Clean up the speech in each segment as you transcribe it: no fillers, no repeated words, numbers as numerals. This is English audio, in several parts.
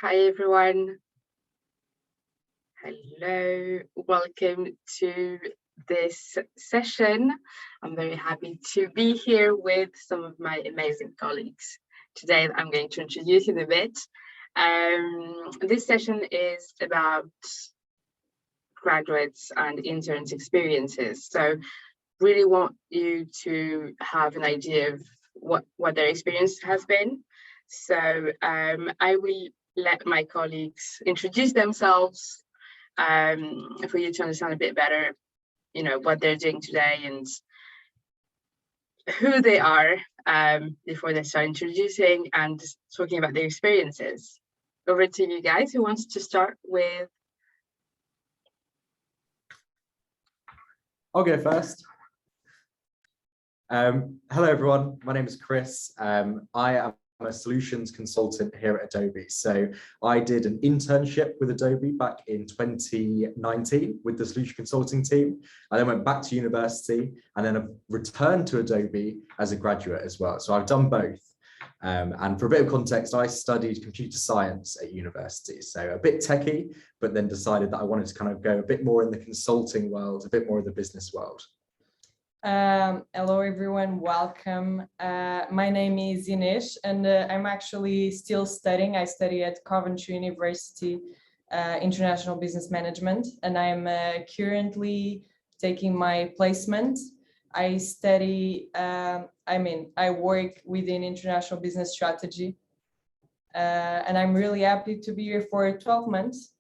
Hi everyone. Hello, welcome to this session. I'm very happy to be here with some of my amazing colleagues. Today I'm going to introduce you a bit. This session is about graduates and interns experiences. So really want you to have an idea of what their experience has been. So I will let my colleagues introduce themselves for you to understand a bit better, what they're doing today and who they are before they start introducing and talking about their experiences. Over to you guys. Who wants to start with? I'll go first. Hello everyone, my name is Chris. I am a solutions consultant here at Adobe. So I did an internship with Adobe back in 2019 with the solution consulting team. I then went back to university and then I've returned to Adobe as a graduate as well. So I've done both. And for a bit of context, I studied computer science at university. So a bit techie, but then decided that I wanted to kind of go a bit more in the consulting world, a bit more of the business world. Hello everyone, welcome. My name is Inês and I'm actually still studying. I study at Coventry University International Business Management, and I'm currently taking my placement. I study, I work within international business strategy, and I'm really happy to be here for 12 months.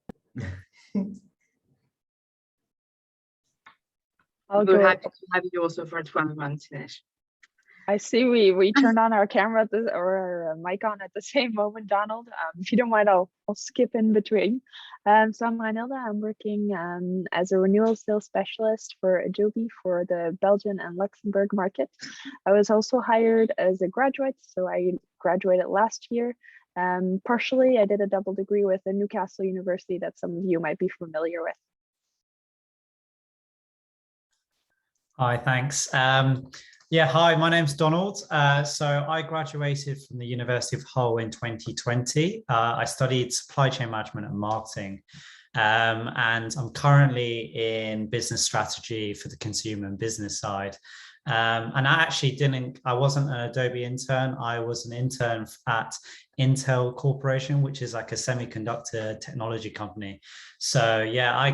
We're happy to have you also for 12 months, Inês. I see we turned on our camera or our mic on at the same moment, Donald. If you don't mind, I'll skip in between. So I'm Ranilda. I'm working as a renewal sales specialist for Adobe for the Belgian and Luxembourg market. I was also hired as a graduate, so I graduated last year. Partially, I did a double degree with the Newcastle University that some of you might be familiar with. Hi, thanks. Hi, my name's Donald. So I graduated from the University of Hull in 2020. I studied supply chain management and marketing, and I'm currently in business strategy for the consumer and business side. And I wasn't an Adobe intern. I was an intern at Intel Corporation, which is like a semiconductor technology company. So yeah, I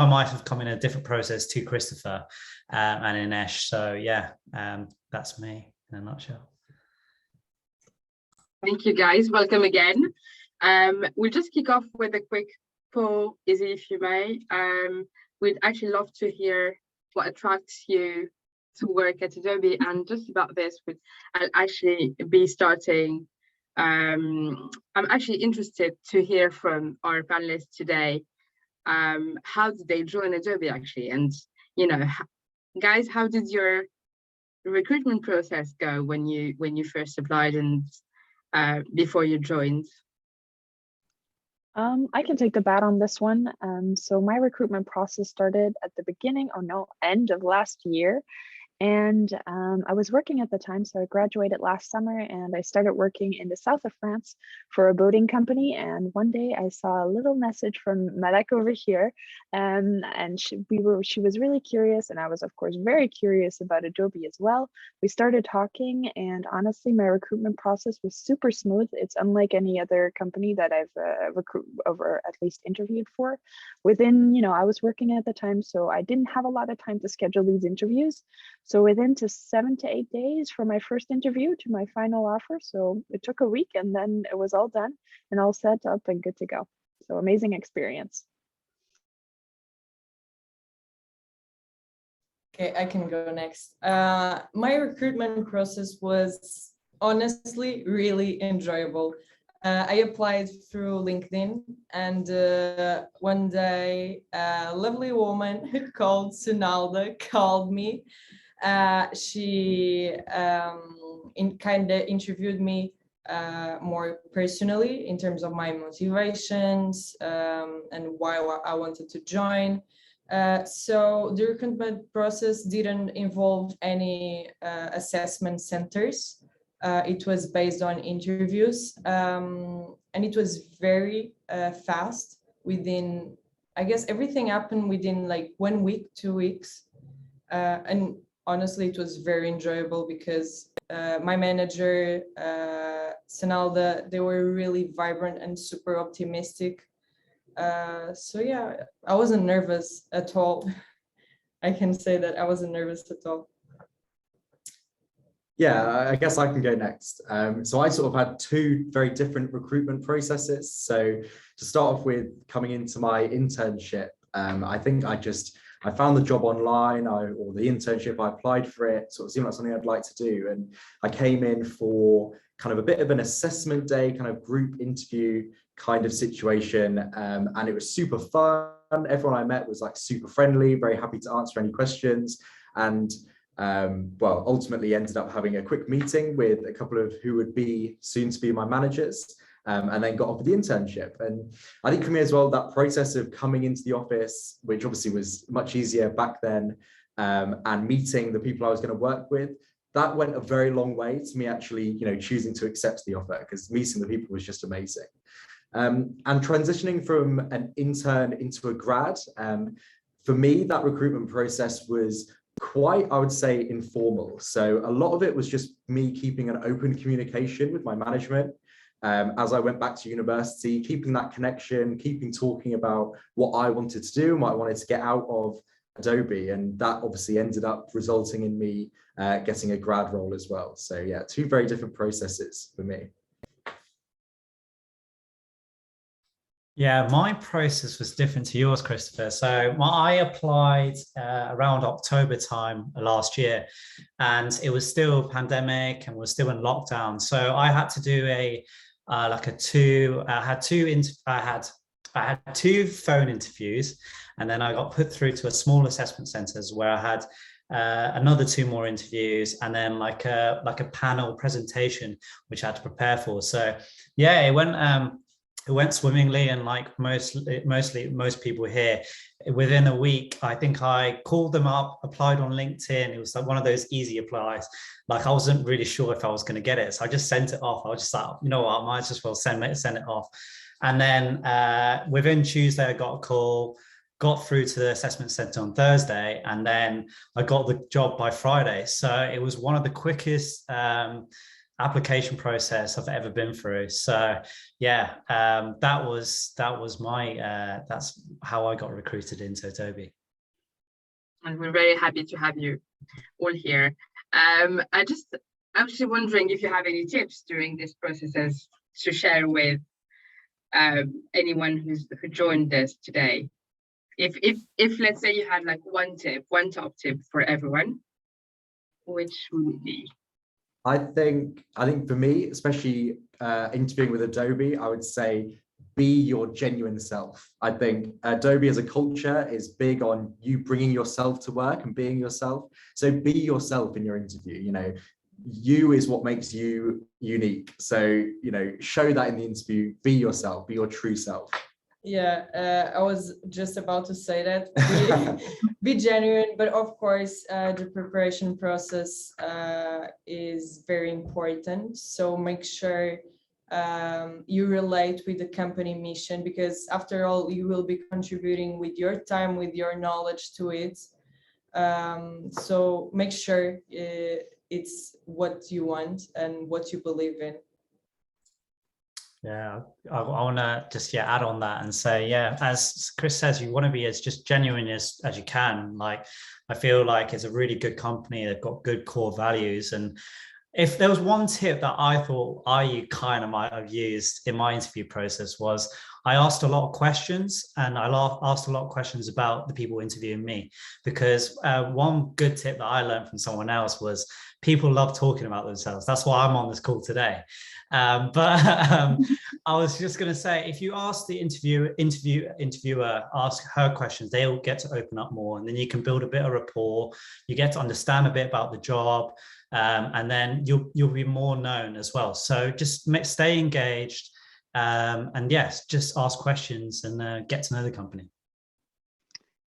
might have come in a different process to Christopher and Inês. So yeah, that's me in a nutshell. Thank you guys, welcome again. We'll just kick off with a quick poll, Izzy, if you may. We'd actually love to hear what attracts you to work at Adobe, and just about this, I'll actually be starting. I'm actually interested to hear from our panelists today. How did they join Adobe actually? And guys, how did your recruitment process go when you first applied and before you joined? I can take the bat on this one. So my recruitment process started at the end of last year. And I was working at the time, so I graduated last summer and I started working in the south of France for a boating company. And one day I saw a little message from Malek over here, and she was really curious, and I was of course very curious about Adobe as well. We started talking, and honestly, my recruitment process was super smooth. It's unlike any other company that I've at least interviewed for. I was working at the time, so I didn't have a lot of time to schedule these interviews. So within 7 to 8 days from my first interview to my final offer. So it took a week and then it was all done and all set up and good to go. So amazing experience. Okay, I can go next. My recruitment process was honestly really enjoyable. I applied through LinkedIn, and one day a lovely woman called Sunalda called me. She kind of interviewed me more personally in terms of my motivations and why I wanted to join. So the recruitment process didn't involve any assessment centers. It was based on interviews, and it was very fast. Within, I guess everything happened within like 1 week, 2 weeks. And honestly, it was very enjoyable because my manager, Sanalda, they were really vibrant and super optimistic. So yeah, I wasn't nervous at all. I can say that I wasn't nervous at all. Yeah, I guess I can go next. So I sort of had two very different recruitment processes. So to start off with, coming into my internship, I think I found the job online, or the internship, I applied for it, sort of seemed like something I'd like to do. And I came in for kind of a bit of an assessment day, kind of group interview kind of situation. And it was super fun. Everyone I met was like super friendly, very happy to answer any questions. And well, ultimately ended up having a quick meeting with a couple of who would be soon to be my managers, and then got offered the internship. And I think for me as well, that process of coming into the office, which obviously was much easier back then, and meeting the people I was going to work with, that went a very long way to me actually, choosing to accept the offer, because meeting the people was just amazing. And transitioning from an intern into a grad, for me, that recruitment process was quite, I would say, informal. So a lot of it was just me keeping an open communication with my management as I went back to university, keeping that connection, keeping talking about what I wanted to do and what I wanted to get out of Adobe. And that obviously ended up resulting in me getting a grad role as well. So yeah, two very different processes for me. Yeah, my process was different to yours, Christopher. So I applied around October time last year, and it was still pandemic and we're still in lockdown. So I had to do I had two phone interviews, and then I got put through to a small assessment centers where I had another two more interviews, and then like a panel presentation which I had to prepare for. So yeah, it went swimmingly, and like most people here, within a week, I think I called them up, applied on LinkedIn. It was like one of those easy applies. Like I wasn't really sure if I was going to get it, so I just sent it off. I was just like, you know what, I might as well send it off. And then within Tuesday, I got a call, got through to the assessment center on Thursday, and then I got the job by Friday. So it was one of the quickest application process I've ever been through. So yeah, that was my that's how I got recruited into Adobe. And we're very happy to have you all here. I'm actually wondering if you have any tips during this process to share with anyone who joined us today. If let's say you had like one top tip for everyone, which would it be? I think for me, especially interviewing with Adobe, I would say be your genuine self. I think Adobe as a culture is big on you bringing yourself to work and being yourself. So be yourself in your interview. You is what makes you unique. So, show that in the interview, be yourself, be your true self. Yeah, I was just about to say that. Be genuine, but of course, the preparation process is very important. So make sure you relate with the company mission, because after all, you will be contributing with your time, with your knowledge to it. So make sure it's what you want and what you believe in. Yeah, I want to just add on that and say, yeah, as Chris says, you want to be as just genuine as you can. Like, I feel like it's a really good company. They've got good core values. And if there was one tip that I thought I kind of might have used in my interview process, was I asked a lot of questions, and I asked a lot of questions about the people interviewing me, because one good tip that I learned from someone else was people love talking about themselves. That's why I'm on this call today. I was just going to say, if you ask the interviewer, ask her questions, they'll get to open up more, and then you can build a bit of rapport. You get to understand a bit about the job, and then you'll be more known as well. So just stay engaged, and yes, just ask questions and get to know the company.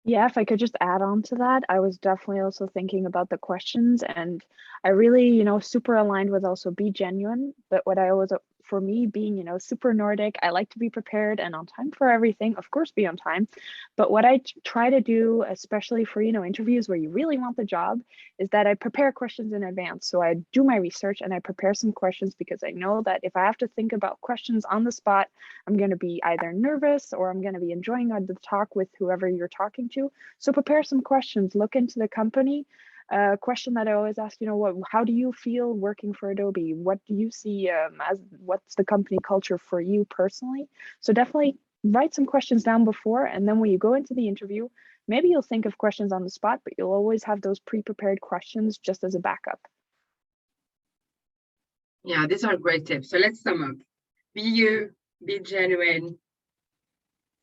Yeah, if I could just add on to that, I was definitely also thinking about the questions, and I really, super aligned with also be genuine. But what I always, for me, being, super Nordic, I like to be prepared and on time for everything. Of course, be on time. But what I try to do, especially for, interviews where you really want the job, is that I prepare questions in advance. So I do my research and I prepare some questions because I know that if I have to think about questions on the spot, I'm going to be either nervous or I'm going to be enjoying the talk with whoever you're talking to. So prepare some questions, look into the company. Question that I always ask, how do you feel working for Adobe? What do you see as what's the company culture for you personally? So definitely write some questions down before, and then when you go into the interview, maybe you'll think of questions on the spot, but you'll always have those pre-prepared questions just as a backup. Yeah, these are great tips. So let's sum up. Be you, be genuine,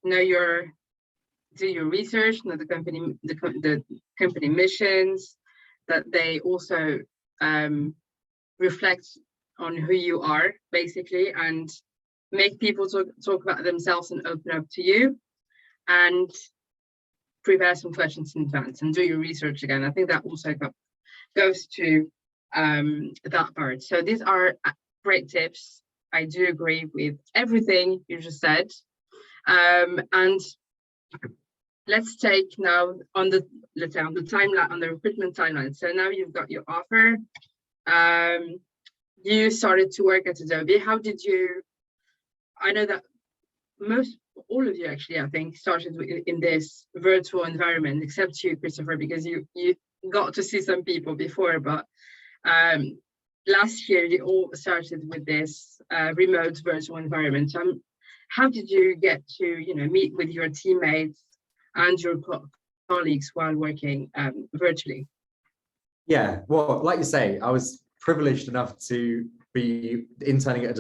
do your research, know the company missions, that they also reflect on who you are, basically, and make people talk about themselves and open up to you, and prepare some questions in advance and do your research again. I think that also goes to that part. So these are great tips. I do agree with everything you just said. And let's take now on the timeline, on the recruitment timeline. So now you've got your offer. You started to work at Adobe. How did you? I know that all of you actually, I think, started in this virtual environment, except you, Christopher, because you got to see some people before. But last year you all started with this remote virtual environment. How did you get to meet with your teammates and your colleagues while working virtually? Yeah, well, like you say, I was privileged enough to be interning at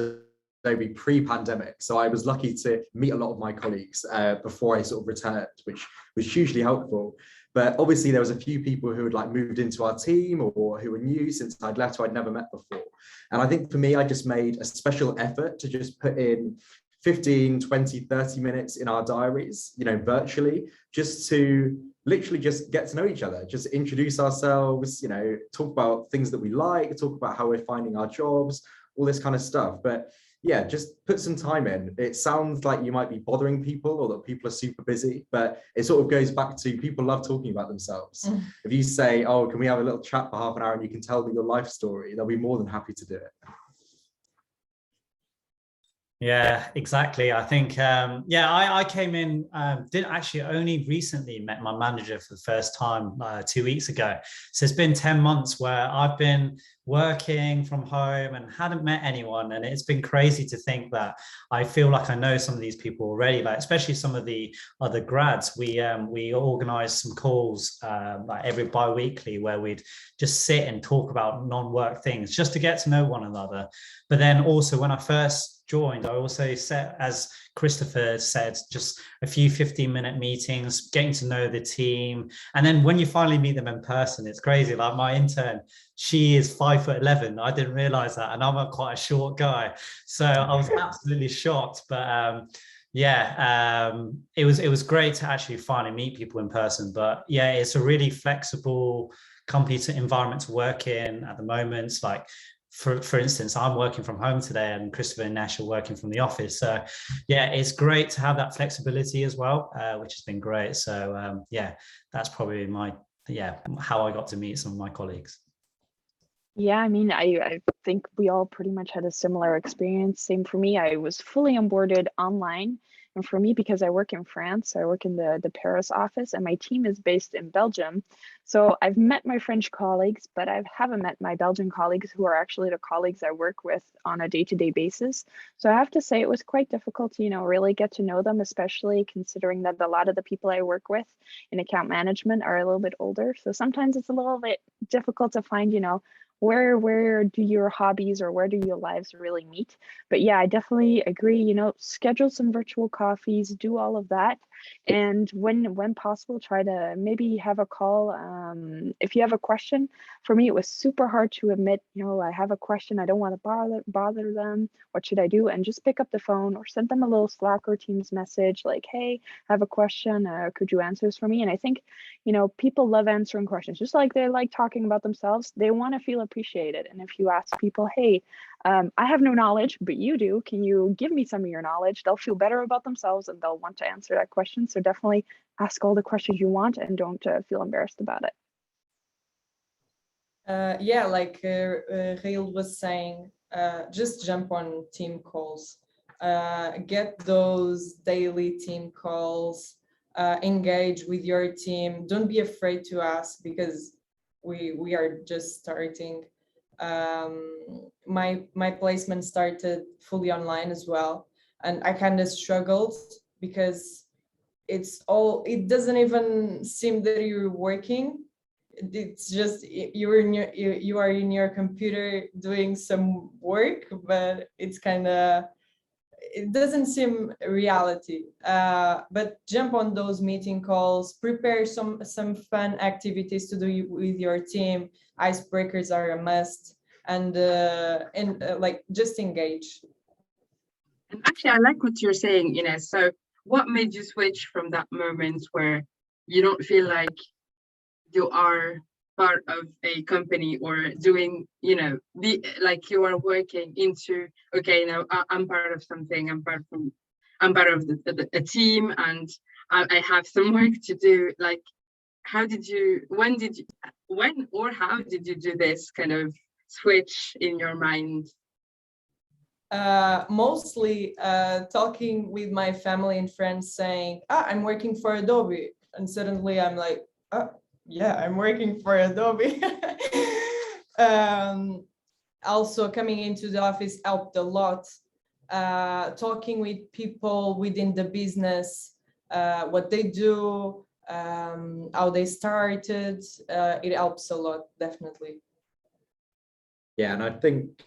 Adobe pre-pandemic, so I was lucky to meet a lot of my colleagues before I sort of returned, which was hugely helpful. But obviously there was a few people who had like moved into our team or who were new since I'd left, who I'd never met before. And I think for me, I just made a special effort to just put in 15, 20, 30 minutes in our diaries, virtually, just to literally just get to know each other, just introduce ourselves, talk about things that we like, talk about how we're finding our jobs, all this kind of stuff. But yeah, just put some time in. It sounds like you might be bothering people or that people are super busy, but it sort of goes back to people love talking about themselves. If you say, oh, can we have a little chat for half an hour and you can tell me your life story, they'll be more than happy to do it. Yeah, exactly. I think, I came in, didn't actually only recently met my manager for the first time 2 weeks ago. So it's been 10 months where I've been working from home and hadn't met anyone. And it's been crazy to think that I feel like I know some of these people already, like especially some of the other grads. We organized some calls like every bi-weekly where we'd just sit and talk about non-work things just to get to know one another. But then also when I first joined, I also set, as Christopher said, just a few 15-minute meetings, getting to know the team. And then when you finally meet them in person, it's crazy. Like my intern, she is 5'11". I didn't realize that. And I'm quite a short guy. So I was absolutely shocked. But it was great to actually finally meet people in person. But yeah, it's a really flexible company environment to work in at the moment. It's like, for instance, I'm working from home today and Christopher and Nash are working from the office. So yeah, it's great to have that flexibility as well, which has been great. So that's probably how I got to meet some of my colleagues. Yeah, I mean, I think we all pretty much had a similar experience. Same for me. I was fully onboarded online. And for me, because I work in France, I work in the Paris office and my team is based in Belgium. So I've met my French colleagues, but I haven't met my Belgian colleagues who are actually the colleagues I work with on a day-to-day basis. So I have to say it was quite difficult to, really get to know them, especially considering that a lot of the people I work with in account management are a little bit older. So sometimes it's a little bit difficult to find, where do your hobbies or where do your lives really meet? But yeah, I definitely agree, schedule some virtual coffees, do all of that. And when possible, try to maybe have a call. If you have a question, for me, it was super hard to admit, I have a question. I don't want to bother them. What should I do? And just pick up the phone or send them a little Slack or Teams message like, hey, I have a question. Could you answer this for me? And I think, people love answering questions, just like they like talking about themselves. They want to feel appreciated. And if you ask people, hey, I have no knowledge, but you do. Can you give me some of your knowledge? They'll feel better about themselves and they'll want to answer that question. So definitely ask all the questions you want and don't feel embarrassed about it. Yeah, like Rail was saying, just jump on team calls. Get those daily team calls. Engage with your team. Don't be afraid to ask because we are just starting. My placement started fully online as well, and I kind of struggled because it doesn't even seem that you're working. It's just you are in your computer doing some work, but it doesn't seem reality. But jump on those meeting calls, prepare some fun activities to do with your team. Icebreakers are a must, and like just engage. And actually, I like what you're saying, Ines. So what made you switch from that moment where you don't feel like you are part of a company or doing, like you are working into, okay, now I'm part of something, I'm part of a team, and I have some work to do. Like, when or how did you do this kind of switch in your mind? Mostly talking with my family and friends saying, I'm working for Adobe. And suddenly I'm like, yeah, I'm working for Adobe. Also coming into the office helped a lot. Talking with people within the business, what they do, how they started, it helps a lot, definitely. Yeah, and I think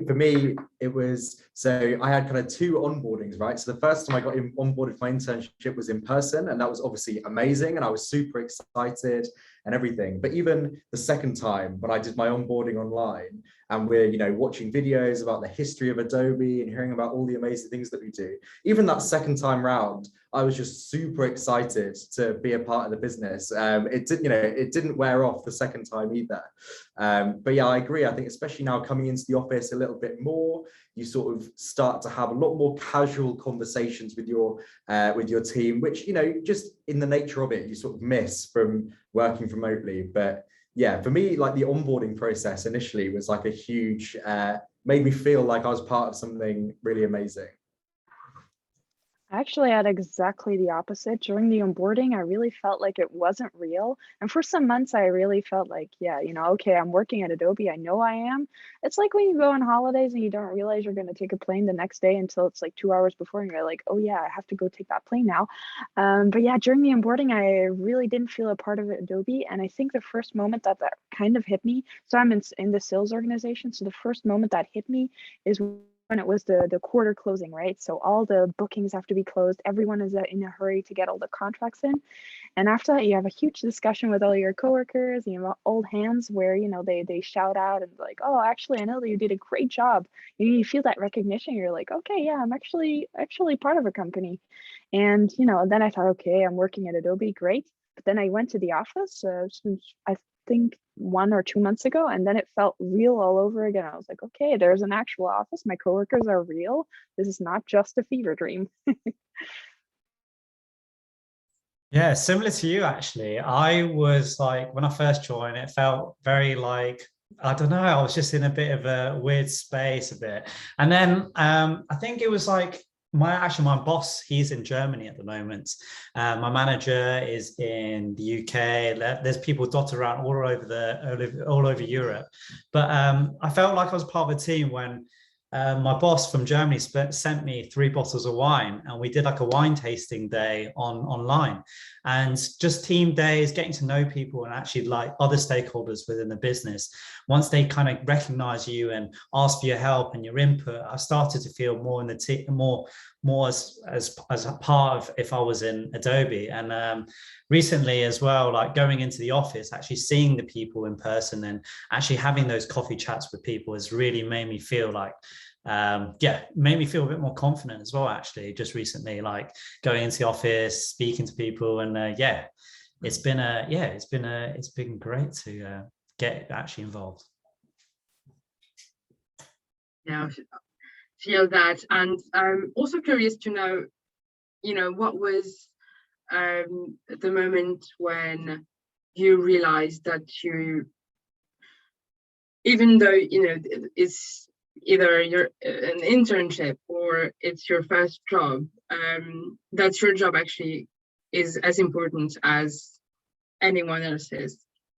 for me, it was, so I had kind of two onboardings, right? So the first time I got onboarded for my internship was in person, and that was obviously amazing. And I was super excited and everything. But even the second time when I did my onboarding online and we're, watching videos about the history of Adobe and hearing about all the amazing things that we do, even that second time round, I was just super excited to be a part of the business. It didn't wear off the second time either. But yeah, I agree. I think especially now coming into the office a little bit more, you sort of start to have a lot more casual conversations with your team, which, just in the nature of it, you sort of miss from working remotely. But yeah, for me, like the onboarding process initially was like a huge, made me feel like I was part of something really amazing. I actually had exactly the opposite. During the onboarding, I really felt like it wasn't real. And for some months, I really felt like, yeah, okay, I'm working at Adobe. I know I am. It's like when you go on holidays and you don't realize you're going to take a plane the next day until it's like 2 hours before, and you're like, oh yeah, I have to go take that plane now. But yeah, during the onboarding, I really didn't feel a part of Adobe. And I think the first moment that kind of hit me, so I'm in the sales organization. So the first moment that hit me is when it was the quarter closing, right? So all the bookings have to be closed. Everyone is in a hurry to get all the contracts in. And after that, you have a huge discussion with all your coworkers, old hands where, they shout out and like, oh, actually, I know that you did a great job. You feel that recognition. You're like, okay, yeah, I'm actually part of a company. And, then I thought, okay, I'm working at Adobe, great. But then I went to the office, I think 1 or 2 months ago, and then it felt real all over again. I was like, okay, there's an actual office. My coworkers are real. This is not just a fever dream. Yeah, similar to you, actually. I was like, when I first joined, it felt very like, I don't know, I was just in a bit of a weird space a bit. And then I think it was like, my boss, he's in Germany at the moment. My manager is in the UK. There's people dotted around all over Europe. But I felt like I was part of a team when my boss from Germany sent me 3 bottles of wine, and we did like a wine tasting day online. And just team days, getting to know people and actually like other stakeholders within the business, once they kind of recognize you and ask for your help and your input, I started to feel more in the team, more as a part of if I was in Adobe. And recently as well, like going into the office, actually seeing the people in person and actually having those coffee chats with people has really made me feel like made me feel a bit more confident as well, actually, just recently, like going into the office, speaking to people, and it's been great to get actually involved. Yeah, feel that. And I'm also curious to know, what was the moment when you realized that you, even though, it's either you're an internship or it's your first job, that your job actually is as important as anyone else's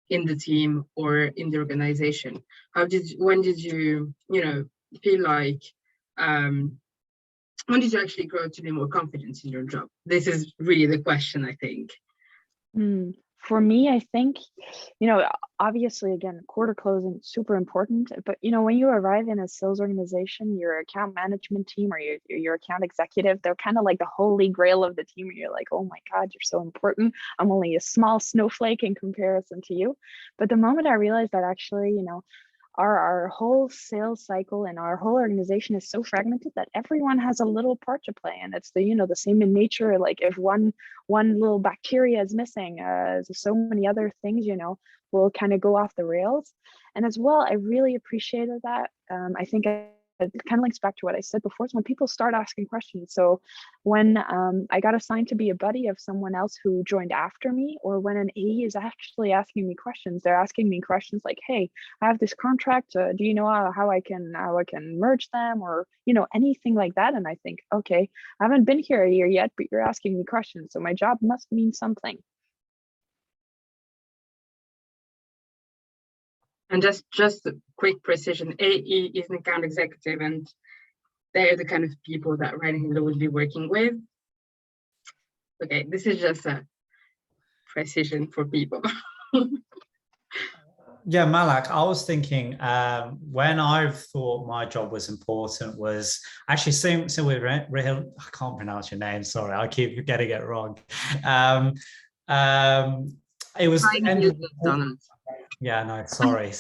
in the team or in the organization. When did you, feel like, when did you actually grow to be more confident in your job? This is really the question, I think. For me, I think, obviously, again, quarter closing, super important. But, when you arrive in a sales organization, your account management team or your account executive, they're kind of like the holy grail of the team. You're like, oh my God, you're so important. I'm only a small snowflake in comparison to you. But the moment I realized that actually, our whole sales cycle and our whole organization is so fragmented that everyone has a little part to play, and it's the same in nature. Like if one little bacteria is missing, so many other things will kind of go off the rails. And as well, I really appreciated that. I think it kind of links back to what I said before, is when people start asking questions. So when I got assigned to be a buddy of someone else who joined after me, or when an AE is actually asking me questions, they're asking me questions like, hey, I have this contract, do you know how I can merge them, or anything like that. And I think, okay, I haven't been here a year yet, but you're asking me questions, so my job must mean something. And just a quick precision, AE is an account executive, and they're the kind of people that Reinhilde will be working with. Okay, this is just a precision for people. Yeah, Malak, I was thinking when I thought my job was important was actually same with Rahil. I can't pronounce your name, sorry, I keep getting it wrong. It was the end of yeah, no, sorry.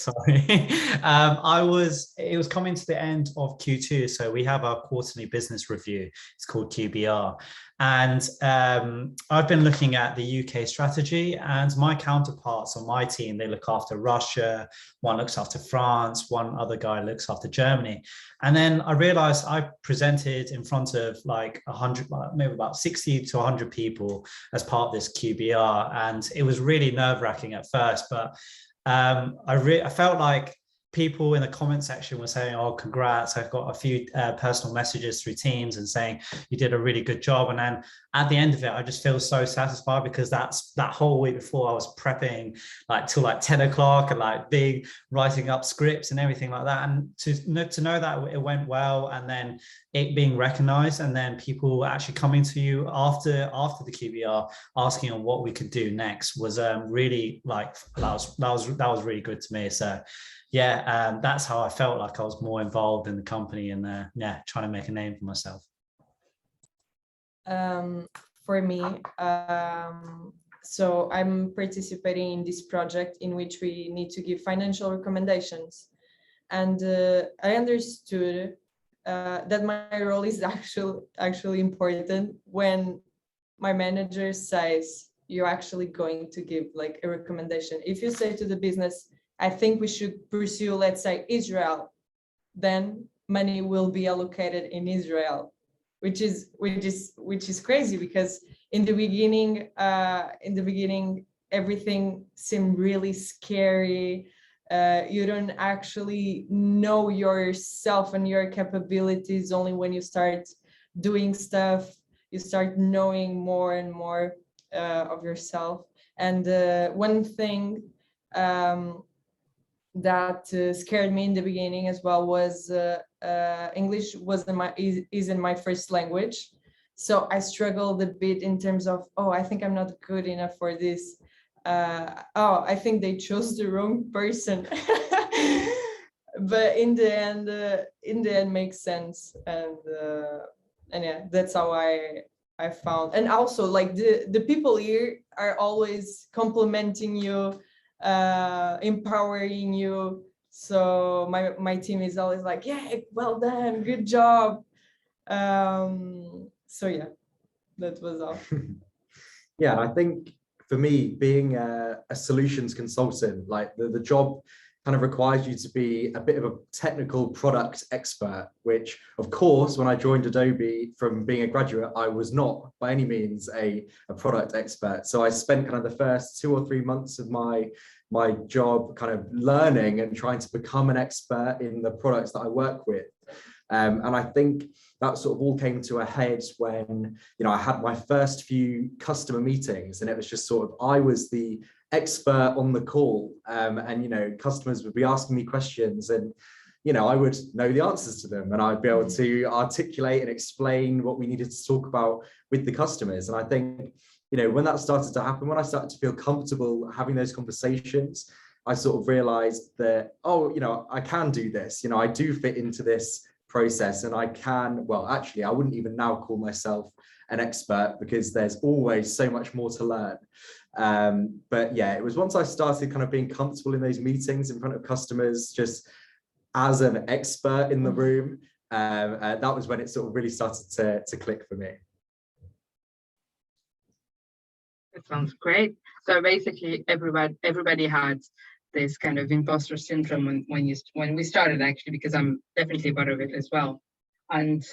It was coming to the end of Q2. So we have our quarterly business review. It's called QBR. And I've been looking at the UK strategy, and my counterparts on my team, they look after Russia, one looks after France, one other guy looks after Germany. And then I realized I presented in front of like 100, maybe about 60 to 100 people as part of this QBR. And it was really nerve-wracking at first, but I felt like people in the comment section were saying, oh, congrats. I've got a few personal messages through Teams and saying you did a really good job. And then at the end of it, I just feel so satisfied, because that whole week before I was prepping like till like 10 o'clock and like writing up scripts and everything like that. And to know that it went well, and then it being recognized, and then people actually coming to you after the QBR asking on what we could do next was really like, that was really good to me. So yeah, that's how I felt like I was more involved in the company and trying to make a name for myself. For me, so I'm participating in this project in which we need to give financial recommendations, and I understood that my role is actually important when my manager says you're actually going to give like a recommendation. If you say to the business, I think we should pursue, let's say, Israel, then money will be allocated in Israel, which is crazy, because in the beginning everything seemed really scary. You don't actually know yourself and your capabilities. Only when you start doing stuff, you start knowing more and more of yourself. And one thing that scared me in the beginning as well was English isn't my first language, So I struggled a bit in terms of, oh, I think I'm not good enough for this. Oh, I think they chose the wrong person. But in the end makes sense. And yeah, that's how I found. And also like the people here are always complimenting you, empowering you. So my team is always like, yeah, well done, good job. So yeah, that was all. Yeah, and I think for me, being a solutions consultant, like the job kind of requires you to be a bit of a technical product expert, which of course, when I joined Adobe from being a graduate, I was not by any means a product expert. So I spent kind of the first 2 or 3 months of my job kind of learning and trying to become an expert in the products that I work with. And I think that sort of all came to a head when, I had my first few customer meetings, and it was just sort of, I was the expert on the call, and customers would be asking me questions, and I would know the answers to them, and I'd be able to articulate and explain what we needed to talk about with the customers. And I think, when that started to happen, when I started to feel comfortable having those conversations, I sort of realized that, I can do this, I do fit into this process, and I can, well, actually, I wouldn't even now call myself an expert because there's always so much more to learn. But yeah, it was once I started kind of being comfortable in those meetings in front of customers, just as an expert in the room, that was when it sort of really started to click for me. That sounds great. So basically, everybody had this kind of imposter syndrome when we started, actually, because I'm definitely part of it as well. And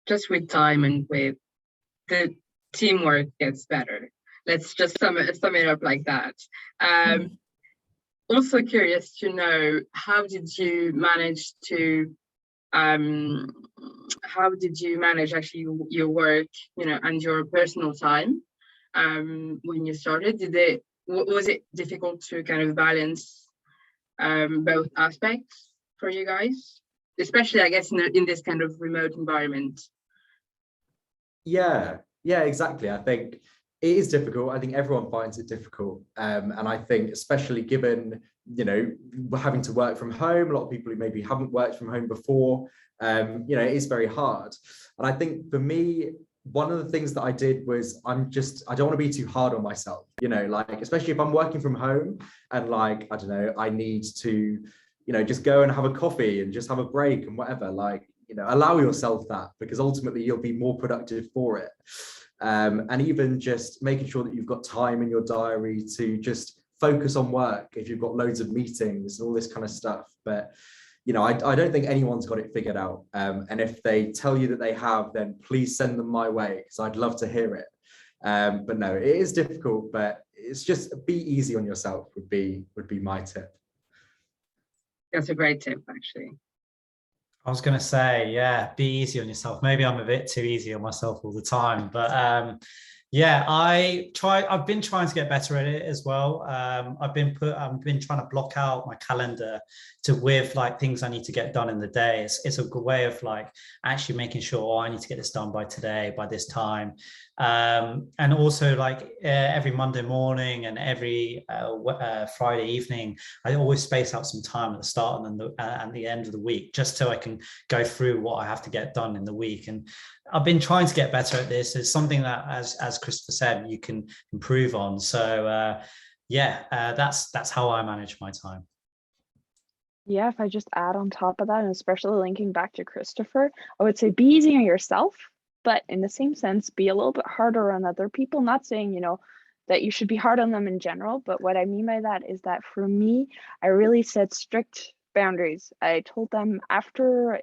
just with time and with the teamwork gets better. Let's just sum it up like that. Also curious to know, how did you manage actually your work, and your personal time when you started? Was it difficult to kind of balance both aspects for you guys, especially, I guess, in this kind of remote environment? Yeah, exactly. I think it is difficult. I think everyone finds it difficult. And I think especially given, having to work from home, a lot of people who maybe haven't worked from home before, it is very hard. And I think for me, one of the things that I did was I don't want to be too hard on myself, like, especially if I'm working from home and like, I don't know, I need to, just go and have a coffee and just have a break and whatever, like, allow yourself that, because ultimately you'll be more productive for it. And even just making sure that you've got time in your diary to just focus on work if you've got loads of meetings and all this kind of stuff. But I don't think anyone's got it figured out. And if they tell you that they have, then please send them my way, because I'd love to hear it. But no, it is difficult, but it's just be easy on yourself would be my tip. That's a great tip, actually. I was going to say, yeah, be easy on yourself. Maybe I'm a bit too easy on myself all the time, but yeah, I've been trying to get better at it as well. I've been trying to block out my calendar with like things I need to get done in the day. It's a good way of like actually making sure, I need to get this done by today, by this time. And also like every Monday morning and every Friday evening, I always space out some time at the start and the end of the week, just so I can go through what I have to get done in the week. And I've been trying to get better at this. It's something that, as Christopher said, you can improve on. So that's how I manage my time. Yeah, if I just add on top of that, and especially linking back to Christopher, I would say be easy on yourself, but in the same sense, be a little bit harder on other people. Not saying, that you should be hard on them in general, but what I mean by that is that for me, I really set strict boundaries. I told them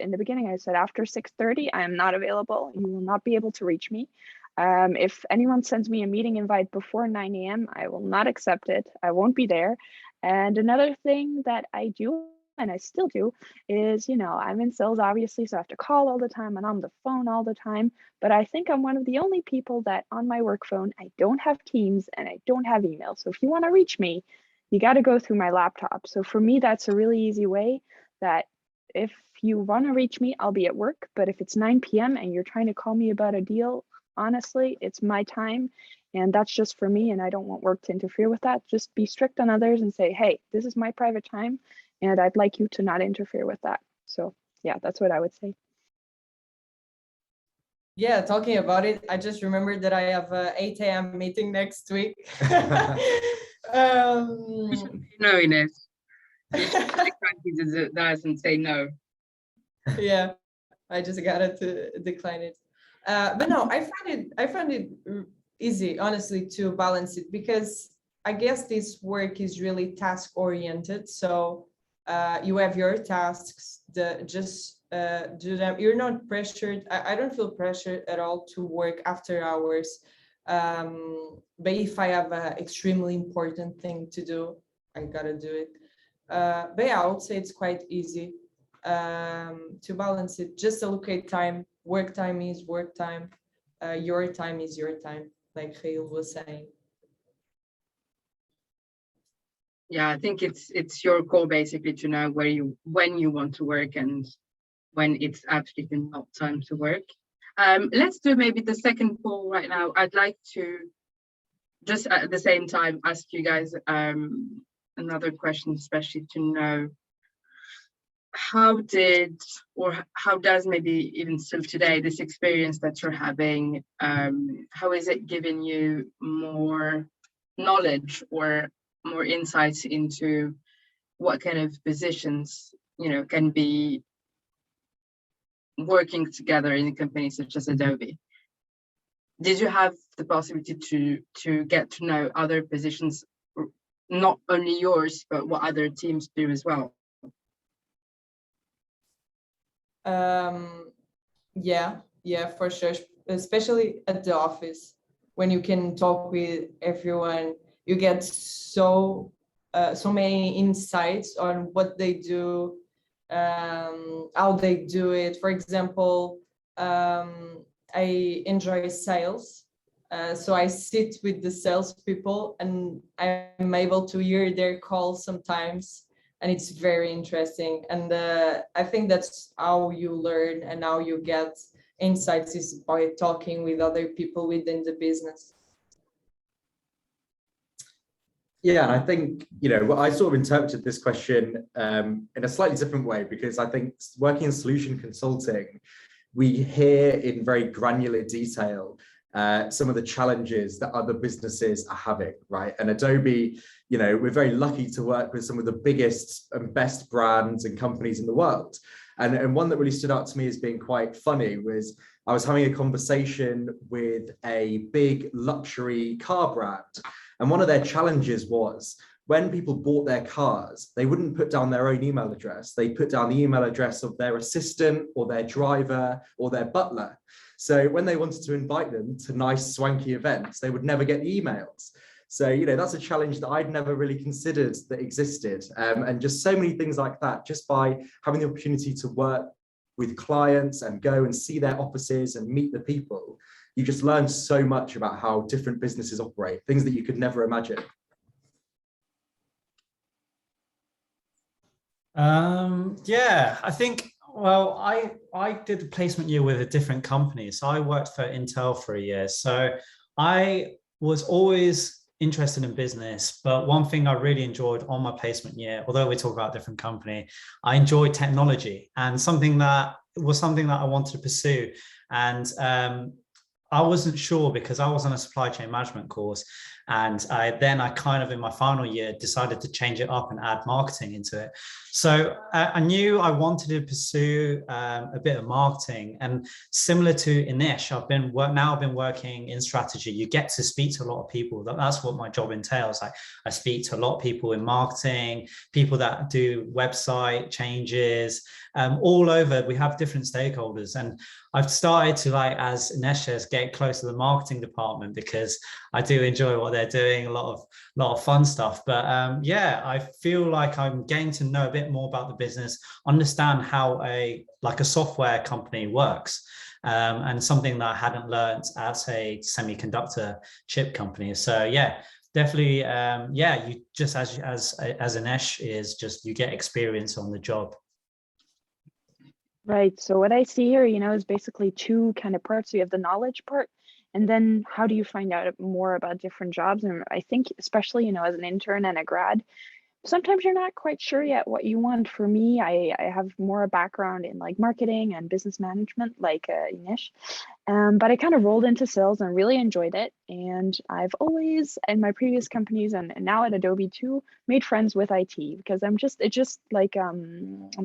in the beginning, I said after 6:30, I am not available. You will not be able to reach me. If anyone sends me a meeting invite before 9 a.m., I will not accept it. I won't be there. And another thing that I do, and I still do, is, I'm in sales, obviously, so I have to call all the time and on the phone all the time. But I think I'm one of the only people that on my work phone, I don't have Teams and I don't have email. So if you want to reach me, you got to go through my laptop. So for me, that's a really easy way that if you want to reach me, I'll be at work. But if it's 9 p.m. and you're trying to call me about a deal, honestly, it's my time and that's just for me and I don't want work to interfere with that. Just be strict on others and say, hey, this is my private time and I'd like you to not interfere with that. So yeah, that's what I would say. Yeah, talking about it, I just remembered that I have a 8 a.m. meeting next week. No, Ines. It does and say no. Yeah, I just gotta to decline it. But no, I find it easy, honestly, to balance it because I guess this work is really task oriented. So you have your tasks, just do them. You're not pressured. I don't feel pressured at all to work after hours. But if I have an extremely important thing to do, I gotta do it. But yeah, I would say it's quite easy to balance it. Just allocate time. Work time is work time. Your time is your time, like Khail was saying. Yeah, I think it's your goal basically to know when you want to work and when it's absolutely not time to work. Let's do maybe the second poll right now. I'd like to just at the same time ask you guys another question, especially to know how does maybe even still today this experience that you're having, how is it giving you more knowledge or more insights into what kind of positions can be working together in a company such as Adobe? Did you have the possibility to get to know other positions, not only yours, but what other teams do as well? Yeah, for sure. Especially at the office, when you can talk with everyone, you get so many insights on what they do, how they do it. For example, I enjoy sales. So I sit with the salespeople and I'm able to hear their calls sometimes. And it's very interesting. And I think that's how you learn and how you get insights is by talking with other people within the business. Yeah, and I think, I sort of interpreted this question in a slightly different way, because I think working in solution consulting, we hear in very granular detail some of the challenges that other businesses are having, right? And Adobe, we're very lucky to work with some of the biggest and best brands and companies in the world. And one that really stood out to me as being quite funny was I was having a conversation with a big luxury car brand. And one of their challenges was when people bought their cars, they wouldn't put down their own email address. They put down the email address of their assistant or their driver or their butler. So when they wanted to invite them to nice swanky events, they would never get the emails. So, that's a challenge that I'd never really considered that existed. And just so many things like that, just by having the opportunity to work with clients and go and see their offices and meet the people, you just learn so much about how different businesses operate, things that you could never imagine. Yeah, I think, well, I did the placement year with a different company. So I worked for Intel for a year. So I was always interested in business, but one thing I really enjoyed on my placement year, although we talk about a different company, I enjoyed technology and something that I wanted to pursue. And I wasn't sure because I was on a supply chain management course. And I kind of in my final year decided to change it up and add marketing into it. So I knew I wanted to pursue a bit of marketing, and similar to Ines, I've been working in strategy. You get to speak to a lot of people. That's what my job entails. I speak to a lot of people in marketing, people that do website changes, all over. We have different stakeholders, and I've started to, as Ines says, get close to the marketing department because I do enjoy what they're doing, a lot of fun stuff. But I feel like I'm getting to know a bit more about the business, understand how a software company works, and something that I hadn't learned at a semiconductor chip company. So yeah, definitely, you just as Ines is, just you get experience on the job. Right. So what I see here, is basically two kind of parts. You have the knowledge part And then how do you find out more about different jobs? And I think especially, as an intern and a grad, sometimes you're not quite sure yet what you want. For me, I have more a background in like marketing and business management, like Inish. But I kind of rolled into sales and really enjoyed it. And I've always, in my previous companies and now at Adobe too, made friends with IT because it's just like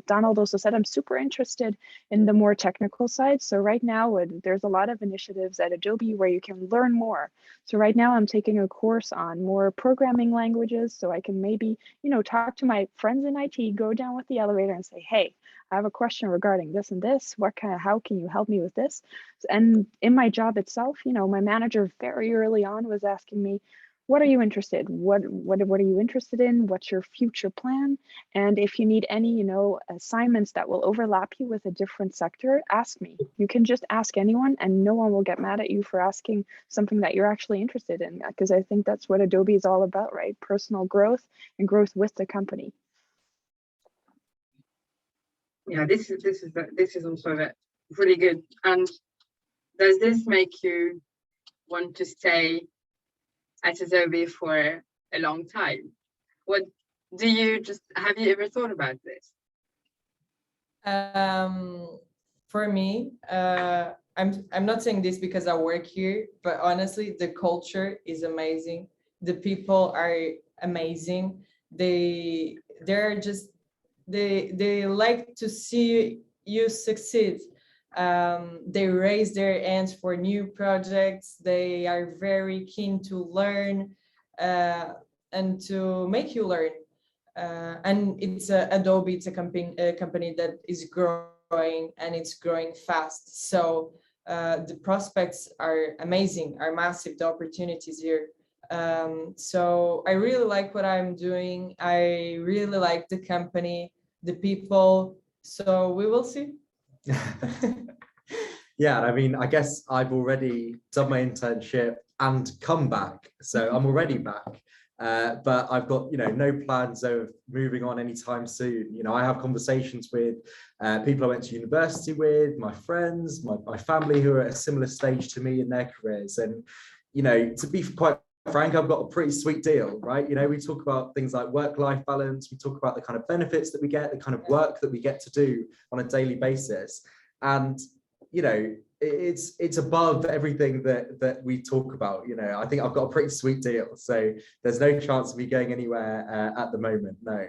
Donald also said, I'm super interested in the more technical side. So right now there's a lot of initiatives at Adobe where you can learn more. So right now I'm taking a course on more programming languages so I can maybe, talk to my friends in IT, go down with the elevator and say, hey, I have a question regarding this and this. How can you help me with this? And in my job itself, my manager very early on was asking me, what are you interested? What are you interested in? What's your future plan? And if you need any, assignments that will overlap you with a different sector, ask me. You can just ask anyone and no one will get mad at you for asking something that you're actually interested in, because I think that's what Adobe is all about, right? Personal growth and growth with the company. Yeah, this is also really good. And does this make you want to stay at Adobe for a long time? What have you ever thought about this? For me, I'm not saying this because I work here, but honestly, the culture is amazing. The people are amazing. They're just they like to see you succeed. They raise their hands for new projects. They are very keen to learn and to make you learn. And it's Adobe. It's a company that is growing and it's growing fast. So the prospects are amazing, are massive. The opportunities here. So I really like what I'm doing. I really like the company, the people. So we will see. Yeah, I mean, I guess I've already done my internship and come back, so I'm already back. But I've got, no plans of moving on anytime soon. I have conversations with people I went to university with, my friends, my family who are at a similar stage to me in their careers. And, to be quite frank, I've got a pretty sweet deal, right? We talk about things like work-life balance. We talk about the kind of benefits that we get, the kind of work that we get to do on a daily basis. And, it's above everything that we talk about. I think I've got a pretty sweet deal. So there's no chance of me going anywhere at the moment. No.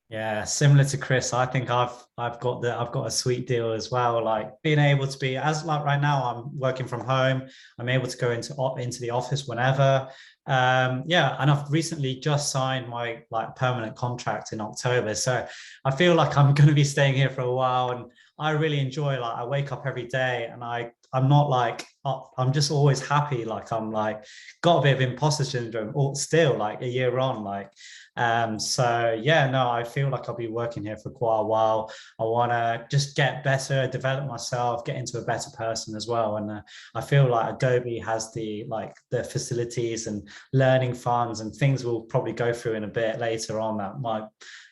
Yeah, similar to Chris, I think I've got a sweet deal as well. Like being able to be like right now, I'm working from home. I'm able to go into the office whenever. Yeah, and I've recently just signed my permanent contract in October, so I feel like I'm going to be staying here for a while. And I really enjoy, I wake up every day and I'm not I'm just always happy. I'm got a bit of imposter syndrome still a year on. So yeah, no, I feel like I'll be working here for quite a while. I want to just get better, develop myself, get into a better person as well. And I feel like Adobe has the facilities and learning funds and things we'll probably go through in a bit later on that might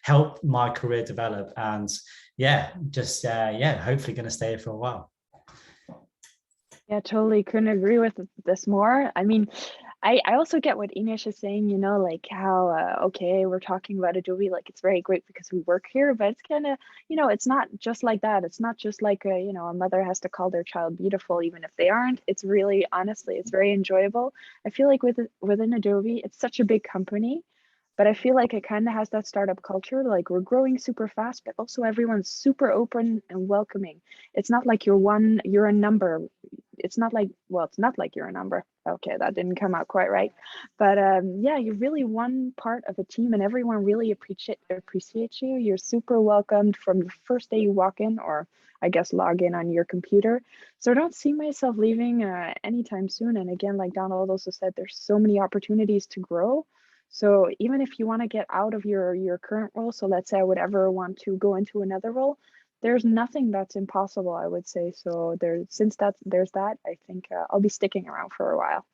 help my career develop. And yeah, just hopefully going to stay here for a while. Yeah, totally couldn't agree with this more. I mean, I also get what Inish is saying, how, okay, we're talking about Adobe, it's very great because we work here, but it's kind of, it's not just like that. It's not just like, a mother has to call their child beautiful, even if they aren't. It's really, honestly, it's very enjoyable. I feel like within Adobe, it's such a big company, but I feel like it kind of has that startup culture. We're growing super fast, but also everyone's super open and welcoming. It's not like you're a number. It's not like you're a number. Okay, that didn't come out quite right. But yeah, you're really one part of a team and everyone really appreciates you. You're super welcomed from the first day you walk in, or I guess log in on your computer. So I don't see myself leaving anytime soon. And again, like Donald also said, there's so many opportunities to grow. So even if you want to get out of your current role, so let's say I would ever want to go into another role, there's nothing that's impossible, I would say. So there's that, I think I'll be sticking around for a while.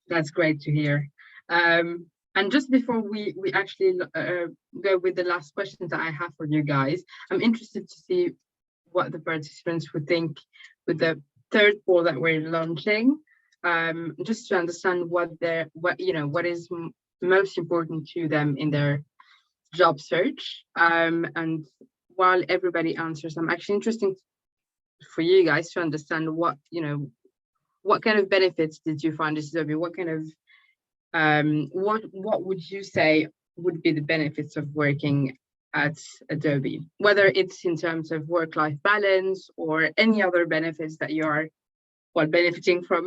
That's great to hear. And just before we actually go with the last questions that I have for you guys, I'm interested to see what the participants would think with the third poll that we're launching, just to understand what is most important to them in their job search. And while everybody answers, I'm actually interested for you guys to understand what kind of benefits did you find at Adobe? What kind of what would you say would be the benefits of working at Adobe, whether it's in terms of work-life balance or any other benefits that you are benefiting from?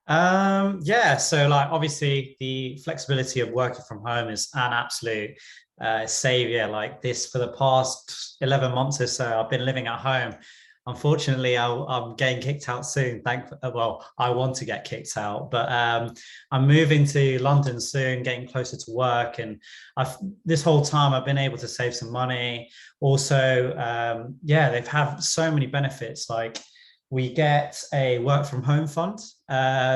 Yeah, so like obviously the flexibility of working from home is an absolute savior. Like this, for the past 11 months or so, I've been living at home. Unfortunately, I'm getting kicked out soon. Well, I want to get kicked out, but I'm moving to London soon, getting closer to work. And this whole time I've been able to save some money. Also, yeah, they've had so many benefits. Like we get a work from home fund.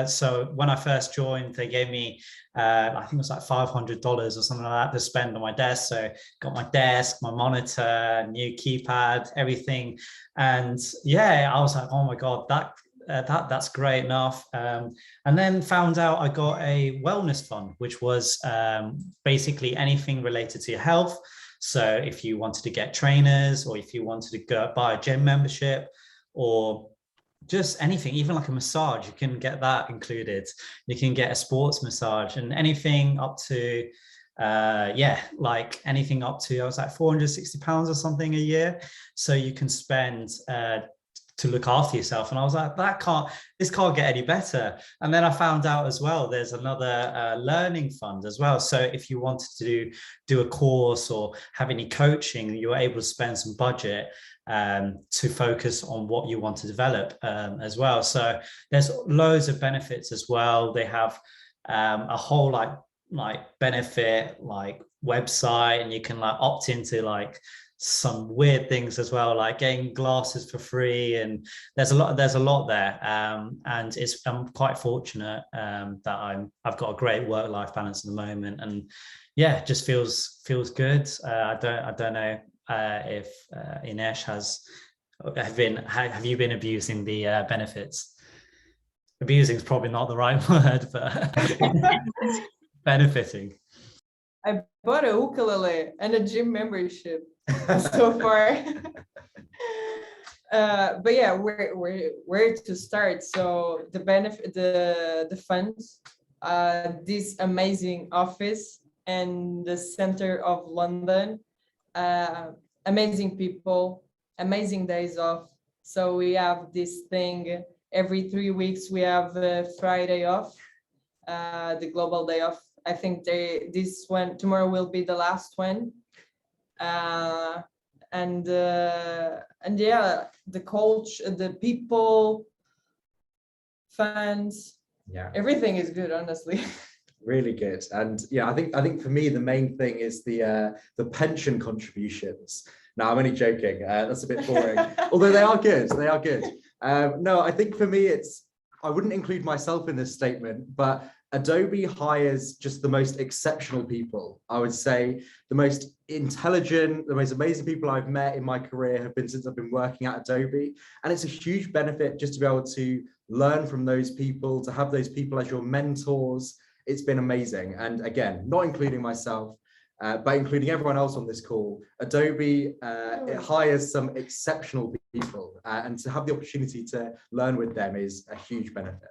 So when I first joined, they gave me, I think it was like $500 or something like that to spend on my desk. So got my desk, my monitor, new keypad, everything. And yeah, I was like, oh my God, that's great enough. And then found out I got a wellness fund, which was basically anything related to your health. So if you wanted to get trainers, or if you wanted to go buy a gym membership, or just anything, even like a massage, you can get that included. You can get a sports massage, and anything up to yeah, like anything up to, I was like £460 or something a year. So you can spend to look after yourself. And I was like, this can't get any better. And then I found out as well, there's another learning fund as well. So if you wanted to do a course or have any coaching, you're able to spend some budget to focus on what you want to develop as well. So there's loads of benefits as well. They have a whole like benefit like website, and you can like opt into like some weird things as well, like getting glasses for free, and there's a lot there. And I'm quite fortunate that I've got a great work-life balance at the moment, and yeah, it just feels good. I don't know if Ines have you been abusing the benefits? Abusing is probably not the right word, but benefiting. I bought a ukulele and a gym membership so far. But yeah, where to start? So the benefit, the funds, this amazing office and the center of London, amazing people, amazing days off. So we have this thing every 3 weeks. We have a Friday off, the global day off. I think tomorrow will be the last one. And yeah, the coach, the people, fans, yeah, everything is good, honestly. Really good. And yeah, I think for me the main thing is the pension contributions. Now I'm only joking, that's a bit boring, although they are good. No, I think for me I wouldn't include myself in this statement, but Adobe hires just the most exceptional people. I would say the most intelligent, the most amazing people I've met in my career have been since I've been working at Adobe. And it's a huge benefit just to be able to learn from those people, to have those people as your mentors. It's been amazing. And again, not including myself, but including everyone else on this call, Adobe it hires some exceptional people, and to have the opportunity to learn with them is a huge benefit.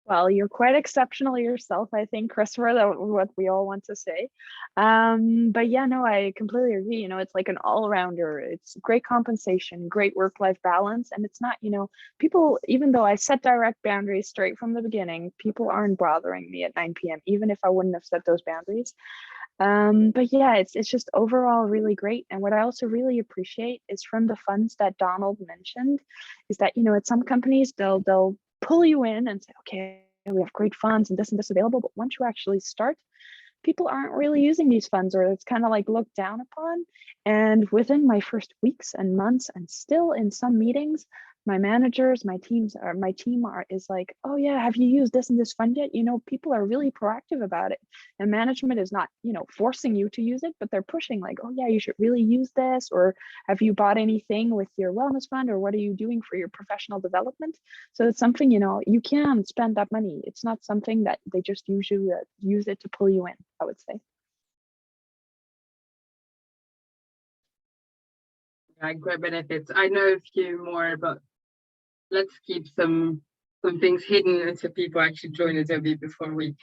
Well, you're quite exceptional yourself, I think, Christopher. That's what we all want to say. But yeah, no, I completely agree. It's like an all-rounder. It's great compensation, great work-life balance. And it's not, people, even though I set direct boundaries straight from the beginning, people aren't bothering me at 9 p.m., even if I wouldn't have set those boundaries. But yeah, it's just overall really great. And what I also really appreciate is from the funds that Donald mentioned, is that, at some companies, they'll pull you in and say, okay, we have great funds and this available. But once you actually start, people aren't really using these funds, or it's kind of like looked down upon. And within my first weeks and months, and still in some meetings, my managers, my team is like, oh yeah, have you used this and this fund yet? People are really proactive about it, and management is not, forcing you to use it, but they're pushing like, oh yeah, you should really use this, or have you bought anything with your wellness fund, or what are you doing for your professional development? So it's something, you can spend that money. It's not something that they just usually use it to pull you in, I would say. Great benefits. I know a few more, but let's keep some things hidden until people actually join Adobe before we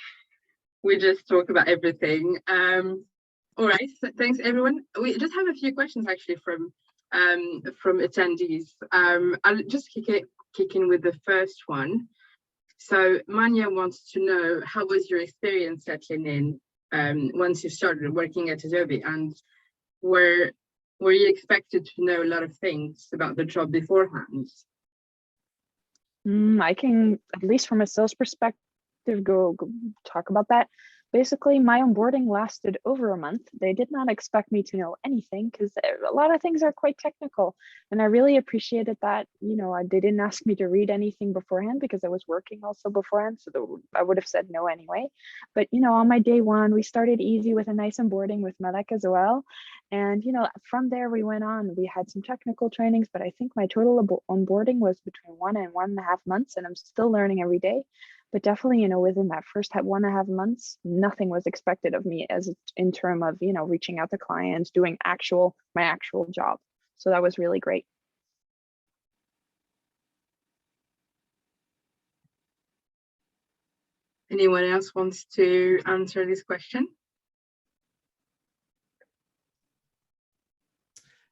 just talk about everything. All right, so thanks everyone. We just have a few questions actually from attendees. I'll just kick in with the first one. So Manya wants to know, how was your experience settling in once you started working at Adobe, and were you expected to know a lot of things about the job beforehand? I can, at least from a sales perspective, go talk about that. Basically, my onboarding lasted over a month. They did not expect me to know anything because a lot of things are quite technical. And I really appreciated that, they didn't ask me to read anything beforehand because I was working also beforehand. So I would have said no anyway. But, on my day one, we started easy with a nice onboarding with Malek as well. And, from there we went on. We had some technical trainings, but I think my total onboarding was between 1 and 1.5 months, and I'm still learning every day. But definitely, within that first 1.5 months, nothing was expected of me as in terms of, reaching out to clients, doing my actual job. So that was really great. Anyone else wants to answer this question?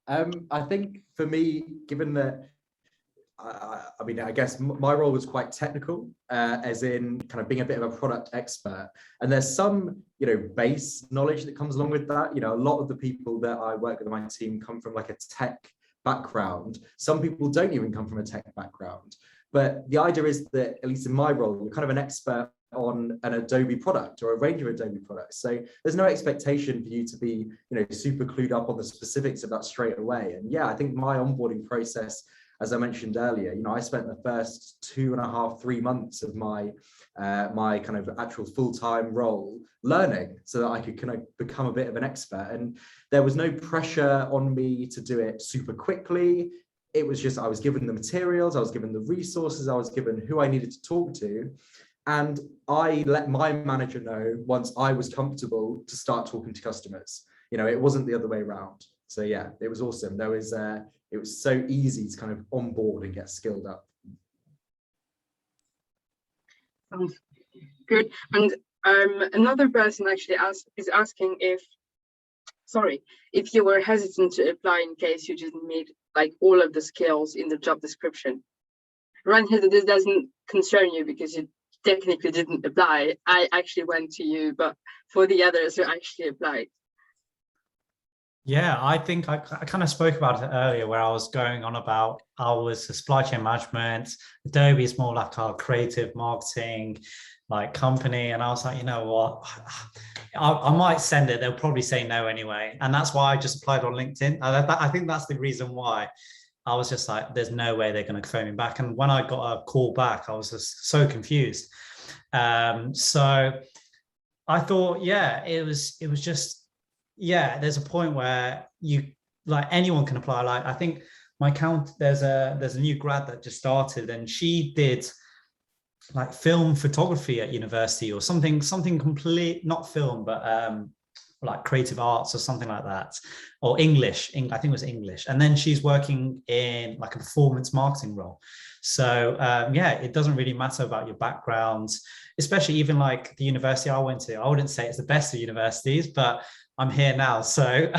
I think for me, given that, I mean, I guess my role was quite technical, as in kind of being a bit of a product expert. And there's some, base knowledge that comes along with that. A lot of the people that I work with on my team come from like a tech background. Some people don't even come from a tech background. But the idea is that, at least in my role, you're kind of an expert on an Adobe product or a range of Adobe products. So there's no expectation for you to be, super clued up on the specifics of that straight away. And yeah, I think my onboarding process, as I mentioned earlier, I spent the first 2.5, 3 months of my my kind of actual full-time role learning so that I could kind of become a bit of an expert. And there was no pressure on me to do it super quickly. It was just, I was given the materials, I was given the resources, I was given who I needed to talk to. And I let my manager know once I was comfortable to start talking to customers. It wasn't the other way around. So yeah, it was awesome. It was so easy to kind of onboard and get skilled up. Sounds good. And another person actually is asking if you were hesitant to apply in case you didn't meet like all of the skills in the job description. Ryan, this doesn't concern you because you technically didn't apply. I actually went to you, but for the others who actually applied. Yeah, I think I kind of spoke about it earlier where I was going on about I was a supply chain management. Adobe is more like our creative marketing like company. And I was like, you know what, I might send it. They'll probably say no anyway. And that's why I just applied on LinkedIn. I think that's the reason why. I was just like, there's no way they're going to phone me back. And when I got a call back, I was just so confused. So I thought, yeah, it was just, yeah, there's a point where you like anyone can apply. Like I think there's a new grad that just started and she did like film photography at university or something complete, not film, but like creative arts or something like that, or English, I think it was English. And then she's working in like a performance marketing role. So yeah, it doesn't really matter about your background, especially even like the university I went to. I wouldn't say it's the best of universities, but I'm here now. So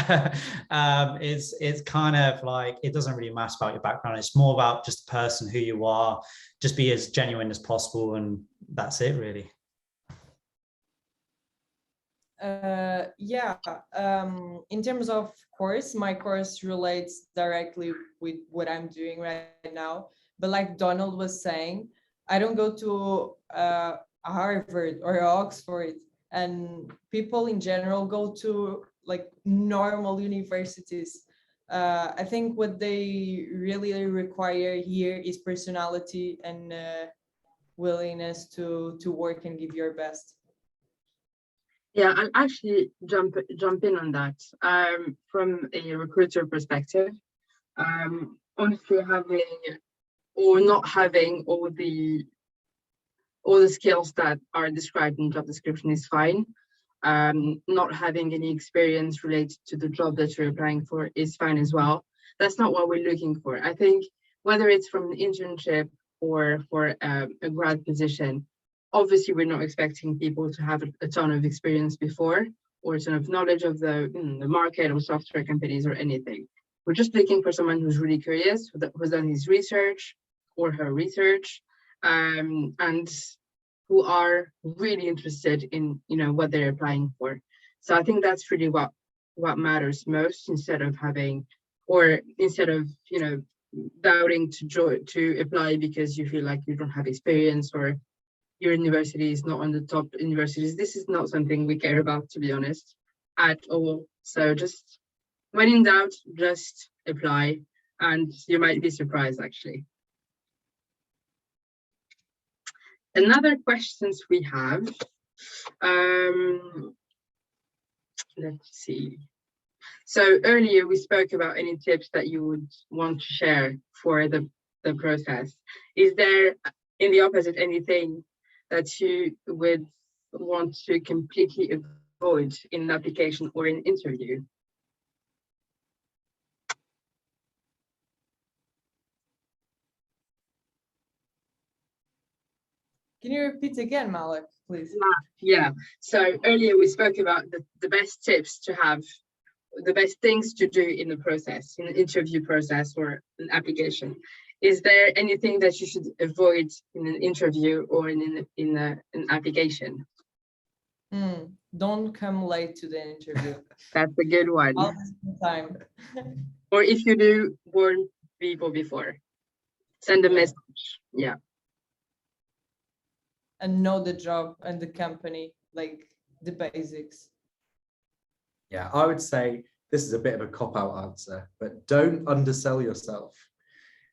it's kind of like, it doesn't really matter about your background. It's more about just the person, who you are, just be as genuine as possible. And that's it really. Yeah, in terms of course, my course relates directly with what I'm doing right now. But like Donald was saying, I don't go to Harvard or Oxford, and people in general go to like normal universities. I think what they really require here is personality and willingness to work and give your best. Yeah, I'll actually jump in on that. From a recruiter perspective, honestly, having or not having all the skills that are described in job description is fine. Not having any experience related to the job that you're applying for is fine as well. That's not what we're looking for. I think whether it's from an internship or for a grad position, obviously we're not expecting people to have a ton of experience before or a ton of knowledge of the market or software companies or anything. We're just looking for someone who's really curious, who's done his research or her research, and who are really interested in what they're applying for. So I think that's really what matters most, instead of doubting to apply because you feel like you don't have experience or your university is not on the top universities. This is not something we care about, to be honest, at all. So just when in doubt, just apply, and you might be surprised actually. Another questions we have, let's see. So earlier we spoke about any tips that you would want to share for the process. Is there, in the opposite, anything that you would want to completely avoid in an application or an interview? Can you repeat again, Malik, please? Yeah. So earlier we spoke about the best tips to have, the best things to do in the process, in an interview process or an application. Is there anything that you should avoid in an interview or in an application? Don't come late to the interview. That's a good one. All the time. Or if you do, warn people before. Send a message. Yeah. And know the job and the company, like the basics. Yeah, I would say this is a bit of a cop-out answer, but don't undersell yourself.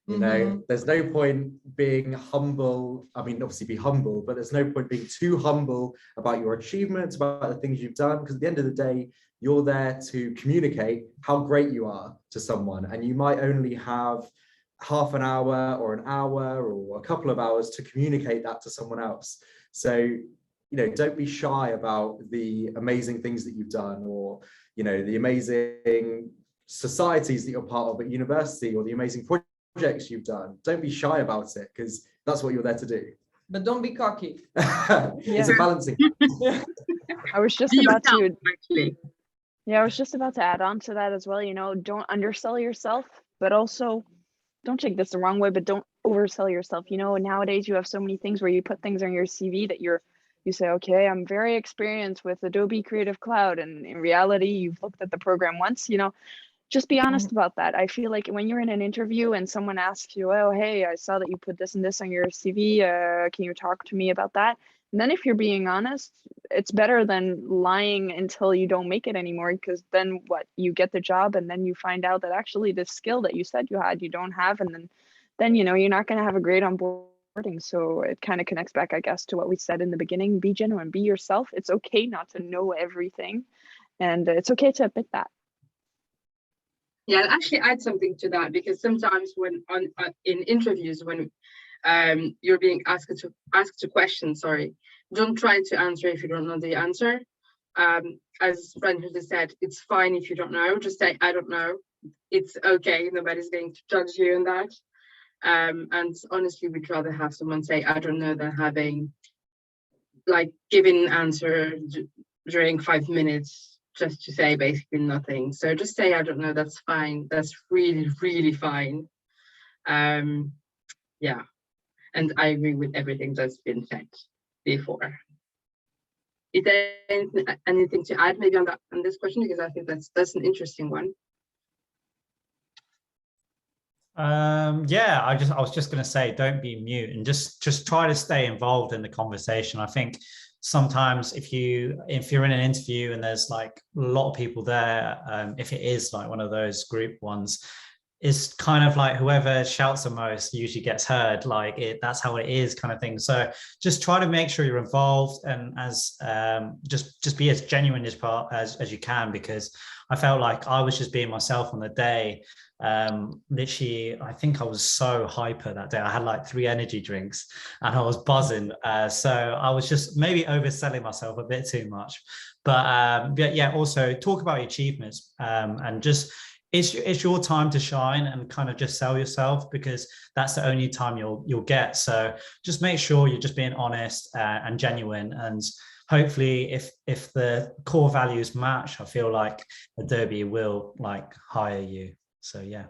You know, there's no point being humble. I mean, obviously be humble, but there's no point being too humble about your achievements, about the things you've done, because at the end of the day, you're there to communicate how great you are to someone, and you might only have half an hour or an hour or a couple of hours to communicate that to someone else. So, don't be shy about the amazing things that you've done, or, the amazing societies that you're part of at university, or the amazing projects you've done. Don't be shy about it, because that's what you're there to do. But don't be cocky. It's a balancing. I was just about to actually. Yeah, I was just about to add on to that as well. Don't undersell yourself, but also don't take this the wrong way, but don't oversell yourself. Nowadays you have so many things where you put things on your CV that you say, okay, I'm very experienced with Adobe Creative Cloud, and in reality you've looked at the program once. Just be honest about that. I feel like when you're in an interview and someone asks you, oh, hey, I saw that you put this and this on your CV, can you talk to me about that? And then if you're being honest, it's better than lying until you don't make it anymore, because then you get the job and then you find out that actually the skill that you said you had, you don't have, and then you're not going to have a great onboarding. So it kind of connects back, I guess, to what we said in the beginning. Be genuine, be yourself. It's okay not to know everything, and it's okay to admit that. Yeah, I'll actually add something to that, because sometimes when in interviews, when you're being asked a question, don't try to answer if you don't know the answer. As Brent has said, it's fine if you don't know, just say I don't know. It's okay, nobody's going to judge you on that. And honestly, we'd rather have someone say I don't know than having giving an answer during 5 minutes just to say basically nothing. So just say I don't know, that's fine. That's really, really fine. Yeah, and I agree with everything that's been said before. Is there anything to add maybe on this question, because I think that's an interesting one. Yeah, I was just going to say, don't be mute, and just try to stay involved in the conversation. I think sometimes if you're in an interview and there's like a lot of people there, if it is like one of those group ones, it's kind of like whoever shouts the most usually gets heard, like that's how it is, kind of thing. So just try to make sure you're involved, and as just be as genuine as you can, because I felt like I was just being myself on the day. Literally, I think I was so hyper that day. I had like 3 energy drinks and I was buzzing. So I was just maybe overselling myself a bit too much. But yeah, also talk about your achievements, and just it's your time to shine, and kind of just sell yourself, because that's the only time you'll get. So just make sure you're just being honest and genuine, and hopefully if the core values match, I feel like Adobe will like hire you. So yeah.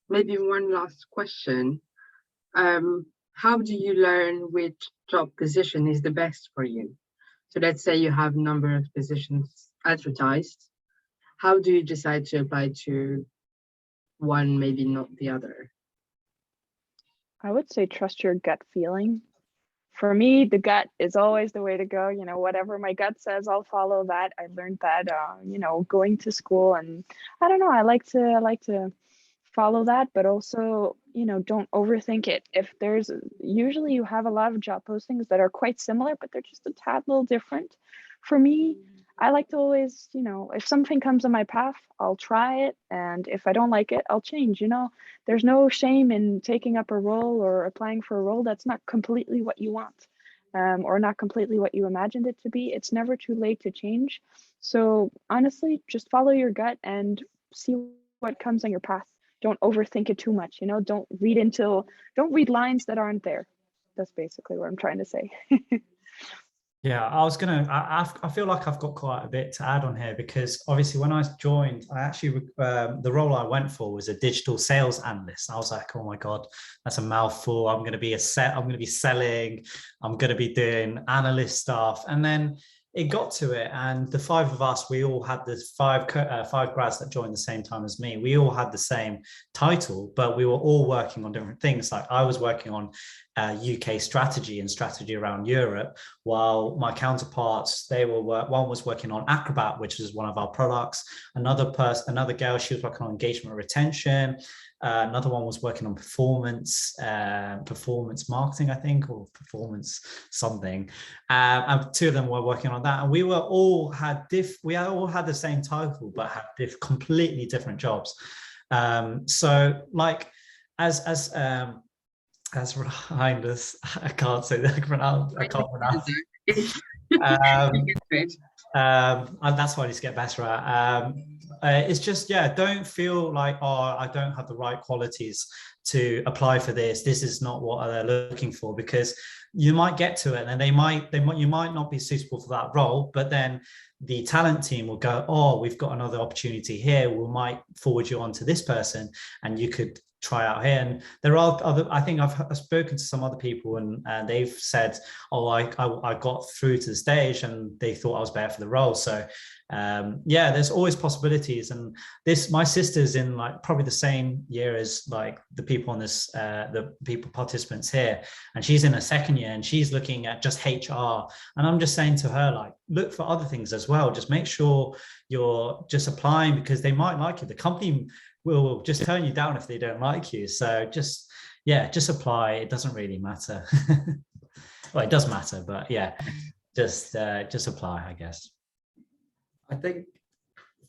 Maybe one last question. How do you learn which job position is the best for you? So let's say you have a number of positions advertised. How do you decide to apply to one, maybe not the other? I would say trust your gut feeling. For me, the gut is always the way to go. You know, whatever my gut says, I'll follow that. I learned that, you know, going to school, and I don't know, I like to follow that, but also, you know, don't overthink it. If there's, usually you have a lot of job postings that are quite similar, but they're just a tad little different. For me, I like to always, you know, if something comes on my path, I'll try it. And if I don't like it, I'll change. You know, there's no shame in taking up a role or applying for a role that's not completely what you want, or not completely what you imagined it to be. It's never too late to change. So honestly, just follow your gut and see what comes on your path. Don't overthink it too much. You know, don't read lines that aren't there. That's basically what I'm trying to say. Yeah, I feel like I've got quite a bit to add on here, because obviously when I joined, I actually, the role I went for was a digital sales analyst. I was like, oh my God, that's a mouthful. I'm going to be selling, I'm going to be doing analyst stuff. And then it got to it, and the 5 of us, we all had the five grads that joined the same time as me. We all had the same title, but we were all working on different things. Like I was working on UK strategy and strategy around Europe, while my counterparts, one was working on Acrobat, which is one of our products. Another girl, she was working on engagement retention. Another one was working on performance marketing, I think, or performance something. And 2 of them were working on that, and we all had the same title, but had completely different jobs. So like as behind us, I can't say that. I can't pronounce. And that's what I need to get better at. It's just, yeah, don't feel like, oh, I don't have the right qualities to apply for this. This is not what they're looking for, because you might get to it and you might not be suitable for that role, but then the talent team will go, oh, we've got another opportunity here. We might forward you on to this person, and you could try out here. And there are other, I think I've spoken to some other people, and they've said, oh, I got through to the stage and they thought I was better for the role. So yeah, there's always possibilities. And my sister's in like probably the same year as like the people on this, the people participants here, and she's in her 2nd year, and she's looking at just HR. And I'm just saying to her, like, look for other things as well. Just make sure you're just applying, because they might like you. The company will just turn you down if they don't like you. So just apply. It doesn't really matter. Well, it does matter, but yeah, just apply, I guess. I think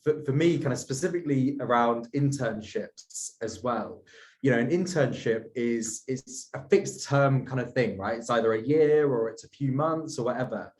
for me, kind of specifically around internships as well, you know, an internship is a fixed term kind of thing, right? It's either a year or it's a few months or whatever.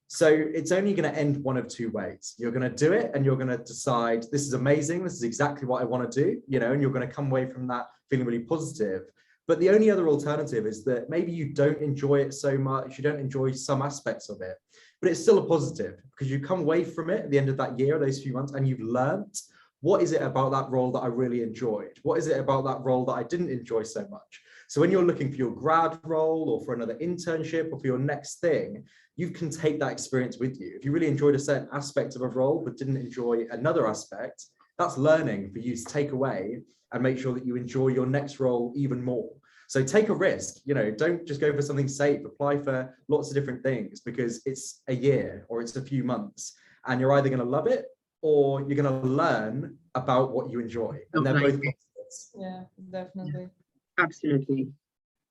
So it's only going to end one of 2 ways. You're going to do it and you're going to decide, this is amazing, this is exactly what I want to do, you know, and you're going to come away from that feeling really positive. But the only other alternative is that maybe you don't enjoy it so much, you don't enjoy some aspects of it, but it's still a positive, because you come away from it at the end of that year, those few months, and you've learned, what is it about that role that I really enjoyed? What is it about that role that I didn't enjoy so much? So when you're looking for your grad role or for another internship or for your next thing, you can take that experience with you. If you really enjoyed a certain aspect of a role but didn't enjoy another aspect, that's learning for you to take away and make sure that you enjoy your next role even more. So take a risk, don't just go for something safe, apply for lots of different things, because it's a year or it's a few months, and you're either going to love it or you're going to learn about what you enjoy. And they're both positives. Yeah, definitely. Absolutely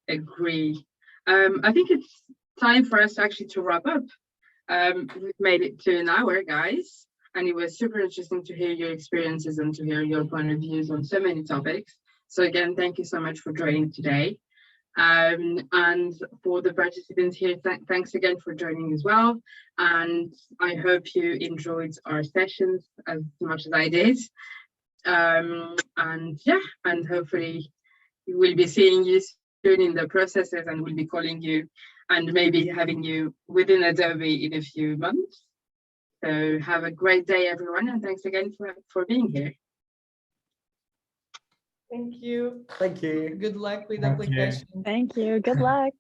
agree. I think it's time for us actually to wrap up. We've made it to an hour, guys, and it was super interesting to hear your experiences and to hear your point of views on so many topics. So again, thank you so much for joining today. And for the participants here, thanks again for joining as well. And I hope you enjoyed our sessions as much as I did. And yeah, and hopefully we will be seeing you soon in the processes, and we'll be calling you and maybe having you within Adobe in a few months. So have a great day, everyone, and thanks again for being here. Thank you. Thank you. Good luck with Thank you. application. Thank you. Good luck.